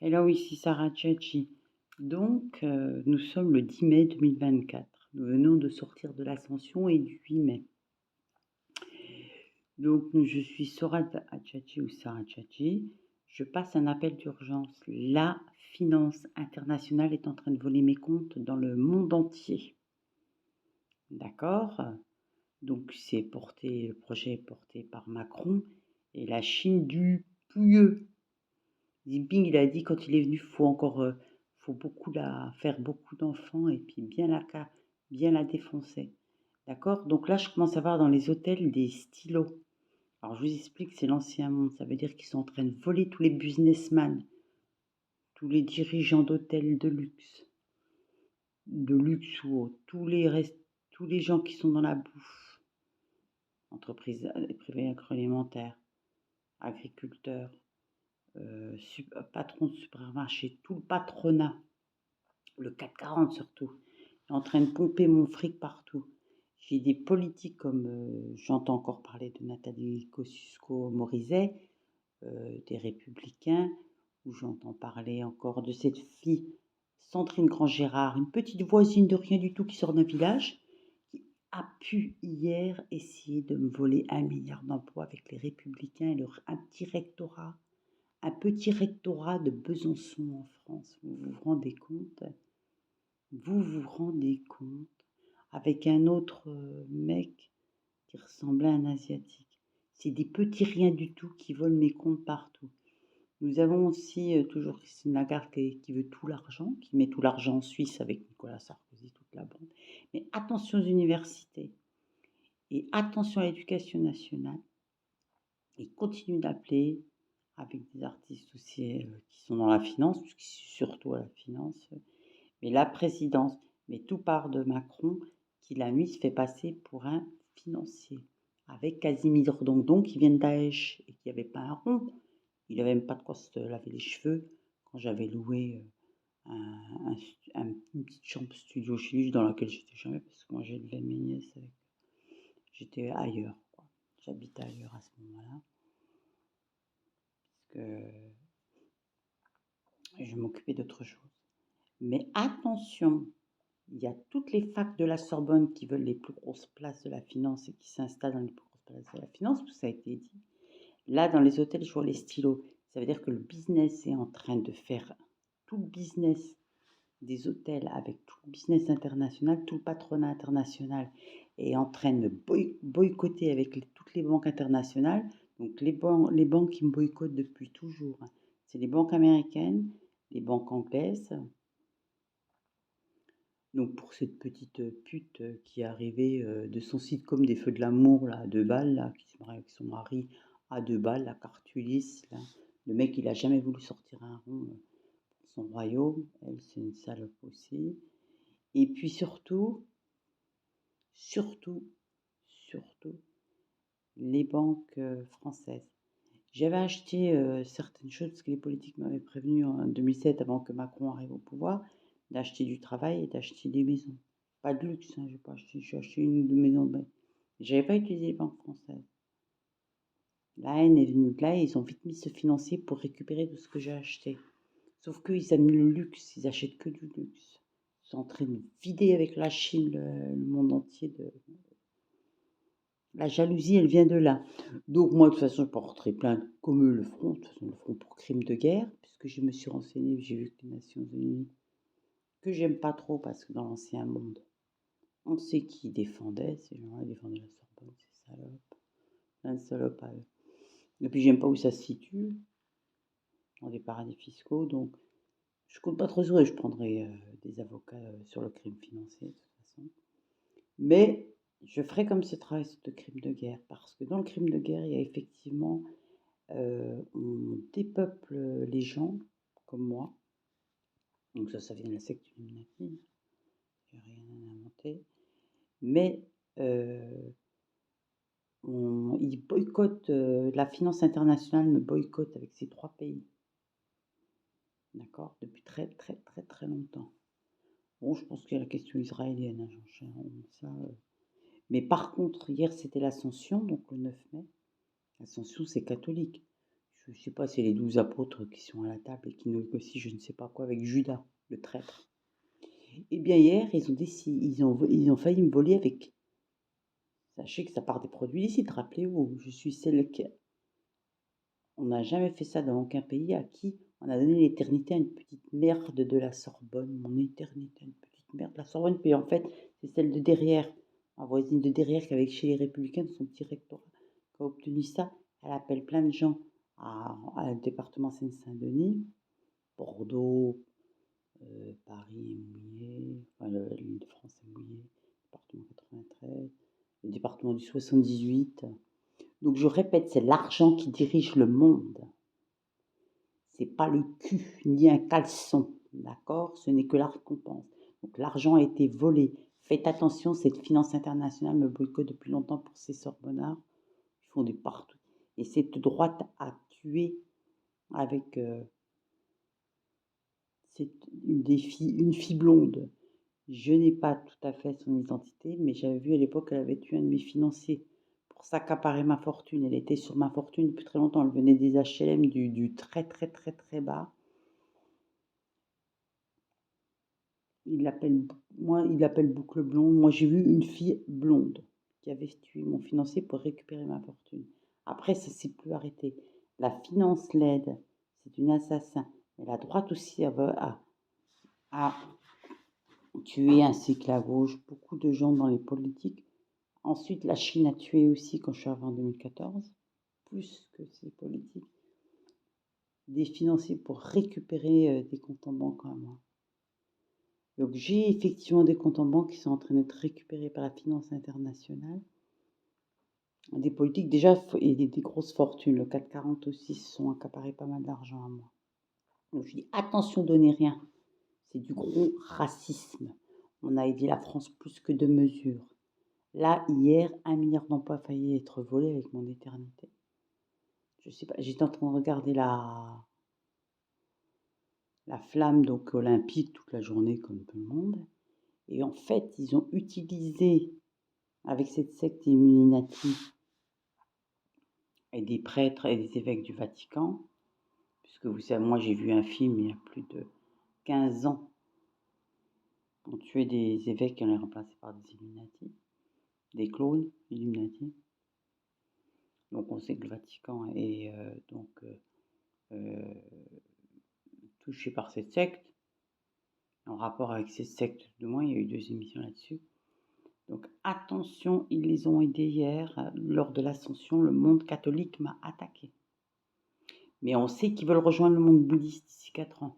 Hello, ici Sarah Tchatchi. Donc, nous sommes le 10 mai 2024. Nous venons de sortir de l'ascension et du 8 mai. Donc, je suis Sarah Tchatchi ou Sarah Tchatchi. Je passe un appel d'urgence. La finance internationale est en train de voler mes comptes dans le monde entier. D'accord? Donc, le projet est porté par Macron et la Chine du pouilleux. Jinping, il a dit quand il est venu, faut faire beaucoup d'enfants et puis bien la défoncer. D'accord? Donc là, je commence à voir dans les hôtels des stylos. Alors, je vous explique, c'est l'ancien monde. Ça veut dire qu'ils sont en train de voler tous les businessmen, tous les dirigeants d'hôtels de luxe ou autres, tous les gens qui sont dans la bouffe, entreprises privées agroalimentaires, agriculteurs, patrons de supermarchés, tout le patronat, le CAC 40 surtout, est en train de pomper mon fric partout. J'ai des politiques comme, j'entends encore parler de Nathalie Kosciusko-Morizet, des Républicains, où j'entends parler encore de cette fille, Sandrine Grand-Gérard, une petite voisine de rien du tout qui sort d'un village, qui a pu hier essayer de me voler 1 milliard d'emplois avec les Républicains et un petit rectorat de Besançon en France. Vous vous rendez compte? Vous vous rendez compte? Avec un autre mec qui ressemblait à un asiatique. C'est des petits riens du tout qui volent mes comptes partout. Nous avons aussi toujours Christine Lagarde qui veut tout l'argent, qui met tout l'argent en Suisse avec Nicolas Sarkozy, toute la bande. Mais attention aux universités et attention à l'éducation nationale. Et continue d'appeler avec des artistes aussi qui sont dans la finance, puisque c'est surtout à la finance. Mais la présidence, mais tout part de Macron, qui la nuit se fait passer pour un financier. Avec Casimir Dondon qui vient de Daesh et qui n'avait pas un rond. Il n'avait même pas de quoi se laver les cheveux quand j'avais loué une petite chambre studio chez lui dans laquelle j'étais jamais parce que moi j'ai élevé mes nièces j'étais ailleurs, quoi. J'habitais ailleurs à ce moment-là parce que je m'occupais d'autre chose. Mais attention, il y a toutes les facs de la Sorbonne qui veulent les plus grosses places de la finance et qui s'installent dans les plus grosses places de la finance, tout ça a été dit. Là, dans les hôtels, je vois les stylos. Ça veut dire que le business est en train de faire tout le business des hôtels avec tout le business international, tout le patronat international est en train de boycotter avec toutes les banques internationales. Donc les banques qui me boycottent depuis toujours, hein, c'est les banques américaines, les banques anglaises. Donc pour cette petite pute qui est arrivée de son site comme des feux de l'amour, là, à 2 balles, là, qui se marie avec son mari à 2 balles, la Cartulis, là. Le mec, il a jamais voulu sortir un rond pour son royaume. Elle, c'est une salope aussi. Et puis surtout, surtout, les banques françaises. J'avais acheté certaines choses parce que les politiques m'avaient prévenu en 2007, avant que Macron arrive au pouvoir, d'acheter du travail et d'acheter des maisons. Pas de luxe, hein, j'ai acheté une ou deux maisons. Mais j'avais pas utilisé les banques françaises. La haine est venue de là et ils ont vite mis ce financier pour récupérer tout ce que j'ai acheté. Sauf qu'ils aiment le luxe, ils achètent que du luxe. Ils sont en train de vider avec la Chine le monde entier de. La jalousie, elle vient de là. Donc moi, de toute façon, je porterai plainte comme eux le feront. De toute façon, ils le feront pour crime de guerre, puisque je me suis renseignée, j'ai vu que les Nations Unies, que j'aime pas trop, parce que dans l'ancien monde, on sait qui défendait, ces gens-là défendaient la Sorbonne, ces salopes. Plein de salopes à eux. Et puis j'aime pas où ça se situe, dans des paradis fiscaux, donc je compte pas trop sur eux, je prendrai des avocats sur le crime financier, de toute façon. Mais je ferai comme ce travail de crime de guerre, parce que dans le crime de guerre, il y a effectivement, on dépeuple les gens, comme moi. Donc ça vient de la secte Illuminati, j'ai rien inventé. Mais ils boycottent, la finance internationale me boycotte avec ces 3 pays. D'accord? Depuis très, très, très, très longtemps. Bon, je pense qu'il y a la question israélienne, hein, ça, mais par contre, hier, c'était l'Ascension, donc le 9 mai. L'Ascension, c'est catholique. Je ne sais pas, c'est les 12 apôtres qui sont à la table et qui négocient je ne sais pas quoi avec Judas, le traître. Eh bien hier, ils ont failli me voler avec... Sachez que ça part des produits illicites, rappelez-vous, je suis celle qui... On n'a jamais fait ça dans aucun pays à qui on a donné l'éternité à une petite merde de la Sorbonne. Mon éternité à une petite merde de la Sorbonne. Puis en fait, c'est celle de derrière, ma voisine de derrière, qui avec chez les Républicains, de son petit rectorat, qui a obtenu ça. Elle appelle plein de gens à département Seine-Saint-Denis, Bordeaux, Paris est mouillé, enfin l'Île-de-France est mouillé, département 93, le département du 78. Donc je répète, c'est l'argent qui dirige le monde. C'est pas le cul ni un caleçon, d'accord? Ce n'est que la récompense. Donc l'argent a été volé. Faites attention, cette finance internationale me boycotte depuis longtemps pour ces sorbonnards. Ils font du partout. Et cette droite a tué avec une fille blonde. Je n'ai pas tout à fait son identité, mais j'avais vu à l'époque qu'elle avait tué un de mes financiers pour s'accaparer ma fortune. Elle était sur ma fortune depuis très longtemps. Elle venait des HLM du très très très très bas. Il l'appelle boucle blonde. Moi, j'ai vu une fille blonde qui avait tué mon financier pour récupérer ma fortune. Après, ça s'est plus arrêté. La finance l'aide, c'est une assassin. Mais la droite aussi a tué ainsi que la gauche beaucoup de gens dans les politiques. Ensuite, la Chine a tué aussi, quand je suis arrivée en 2014, plus que ces politiques, des financiers pour récupérer des comptes en banque à moi. Donc j'ai effectivement des comptes en banque qui sont en train d'être récupérés par la finance internationale. Des politiques déjà et des grosses fortunes. Le CAC 40 aussi se sont accaparés pas mal d'argent à moi. Donc je dis attention, donnez rien. C'est du gros racisme. On a aidé la France plus que de mesure. Là, hier, 1 milliard d'emplois a failli être volé avec mon éternité. Je sais pas, j'étais en train de regarder la flamme donc olympique toute la journée comme tout le monde. Et en fait, ils ont utilisé avec cette secte Illuminati et des prêtres et des évêques du Vatican, puisque vous savez, moi j'ai vu un film il y a plus de 15 ans, on tuait des évêques et on les remplaçait par des Illuminati, des clones Illuminati. Donc on sait que le Vatican est touché par cette secte. En rapport avec cette secte, de moins, il y a eu 2 émissions là-dessus. Donc attention, ils les ont aidés hier. Lors de l'ascension, le monde catholique m'a attaqué. Mais on sait qu'ils veulent rejoindre le monde bouddhiste d'ici 4 ans.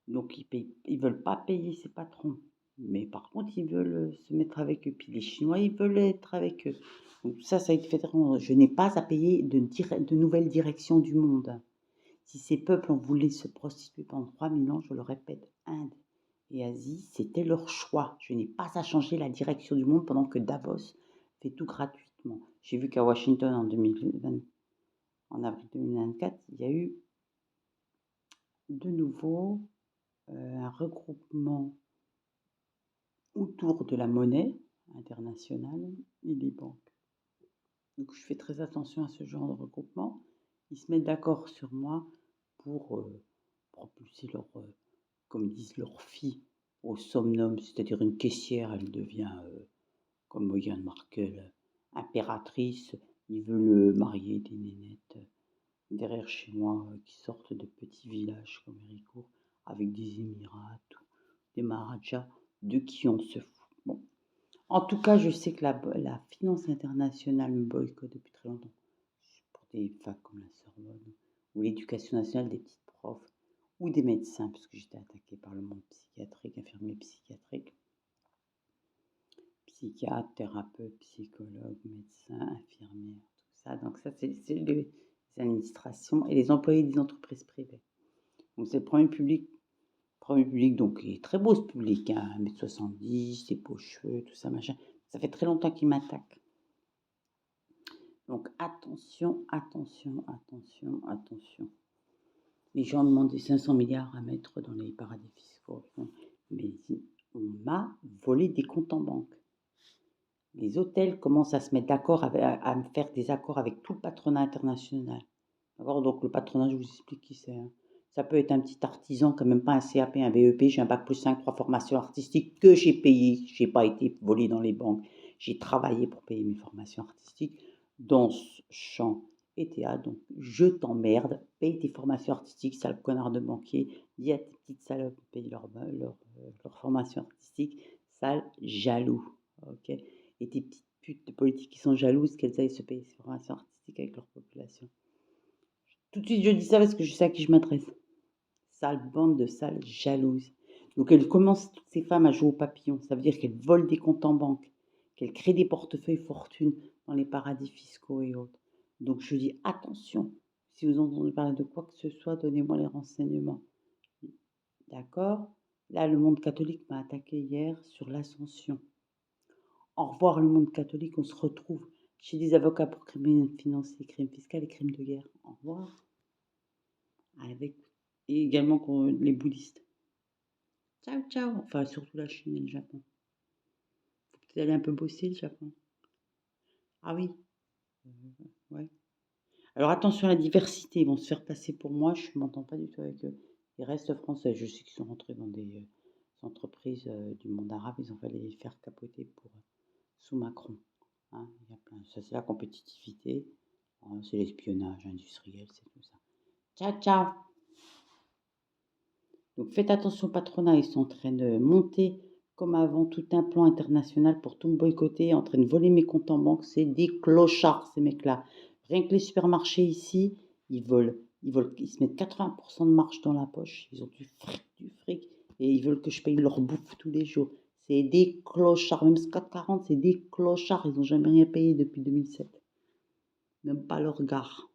Donc ils veulent pas payer ses patrons. Mais par contre, ils veulent se mettre avec eux. Puis les Chinois, ils veulent être avec eux. Donc ça a été fait. Je n'ai pas à payer de nouvelles directions du monde. Si ces peuples ont voulu se prostituer pendant 3000 ans, je le répète, Inde et Asie, c'était leur choix. Je n'ai pas à changer la direction du monde pendant que Davos fait tout gratuitement. J'ai vu qu'à Washington en avril 2024, il y a eu de nouveau un regroupement autour de la monnaie internationale et des banques. Donc je fais très attention à ce genre de regroupement. Ils se mettent d'accord sur moi pour propulser comme disent leurs filles, au somnum, c'est-à-dire une caissière, elle devient, comme Meghan Markle, impératrice. Ils veulent marier des nénettes derrière chez moi qui sortent de petits villages comme Héricourt, avec des émirats, des maharajas, de qui on se fout. Bon. En tout cas, je sais que la finance internationale me boycotte depuis très longtemps. Pour des facs comme la Sorbonne, ou l'éducation nationale des petites profs, ou des médecins, parce que j'étais attaquée par le monde psychiatrique, infirmier psychiatrique, psychiatre, thérapeute, psychologue, médecin, infirmière, tout ça. Donc ça, c'est les administrations et les employés des entreprises privées. Donc c'est le premier public, donc il est très beau ce public, hein, 1m70, ses beaux cheveux, tout ça, machin. Ça fait très longtemps qu'il m'attaque. Donc attention, attention, attention, attention. Les gens demandent des 500 milliards à mettre dans les paradis fiscaux. Mais on m'a volé des comptes en banque. Les hôtels commencent à se mettre d'accord, à me faire des accords avec tout le patronat international. D'accord? Donc le patronat, je vous explique qui c'est, hein. Ça peut être un petit artisan qui n'a même pas un CAP, un BEP, j'ai un bac plus 5, 3 formations artistiques que j'ai payées. Je n'ai pas été volé dans les banques. J'ai travaillé pour payer mes formations artistiques, danse, chant et théâtre. Donc je t'emmerde, paye tes formations artistiques, sale connard de banquier. Dis à tes petites salopes de payer leur formation artistique, sale jaloux. Ok? Et tes petites putes de politique qui sont jalouses qu'elles aillent se payer ces formations artistiques avec leur population. Tout de suite, je dis ça parce que je sais à qui je m'adresse. Sale bande de sales jalouses. Donc, elles commencent, toutes ces femmes, à jouer au papillon. Ça veut dire qu'elles volent des comptes en banque, qu'elles créent des portefeuilles fortunes dans les paradis fiscaux et autres. Donc, je dis attention. Si vous entendez parler de quoi que ce soit, donnez-moi les renseignements. D'accord? Là, le monde catholique m'a attaqué hier sur l'ascension. Au revoir, le monde catholique. On se retrouve chez des avocats pour crimes financiers, crimes fiscaux et crimes de guerre. Au revoir. Avec, et également les bouddhistes. Ciao, ciao. Enfin, surtout la Chine et le Japon. Faut peut-être aller un peu bosser le Japon. Ah oui, ouais. Alors attention à la diversité, ils vont se faire passer pour moi, je ne m'entends pas du tout avec eux. Ils restent français, je sais qu'ils sont rentrés dans des entreprises du monde arabe, ils ont fallu les faire capoter pour sous Macron. Hein, il y a plein, ça c'est la compétitivité, hein, c'est l'espionnage industriel, c'est tout ça. Ciao, ciao. Donc faites attention au patronat, ils sont en train de monter comme avant tout un plan international pour tout me boycotter, en train de voler mes comptes en banque. C'est des clochards ces mecs-là. Rien que les supermarchés ici, ils se mettent 80% de marge dans la poche. Ils ont du fric, et ils veulent que je paye leur bouffe tous les jours. C'est des clochards, même Scott 40, c'est des clochards. Ils n'ont jamais rien payé depuis 2007. Même pas leur gare.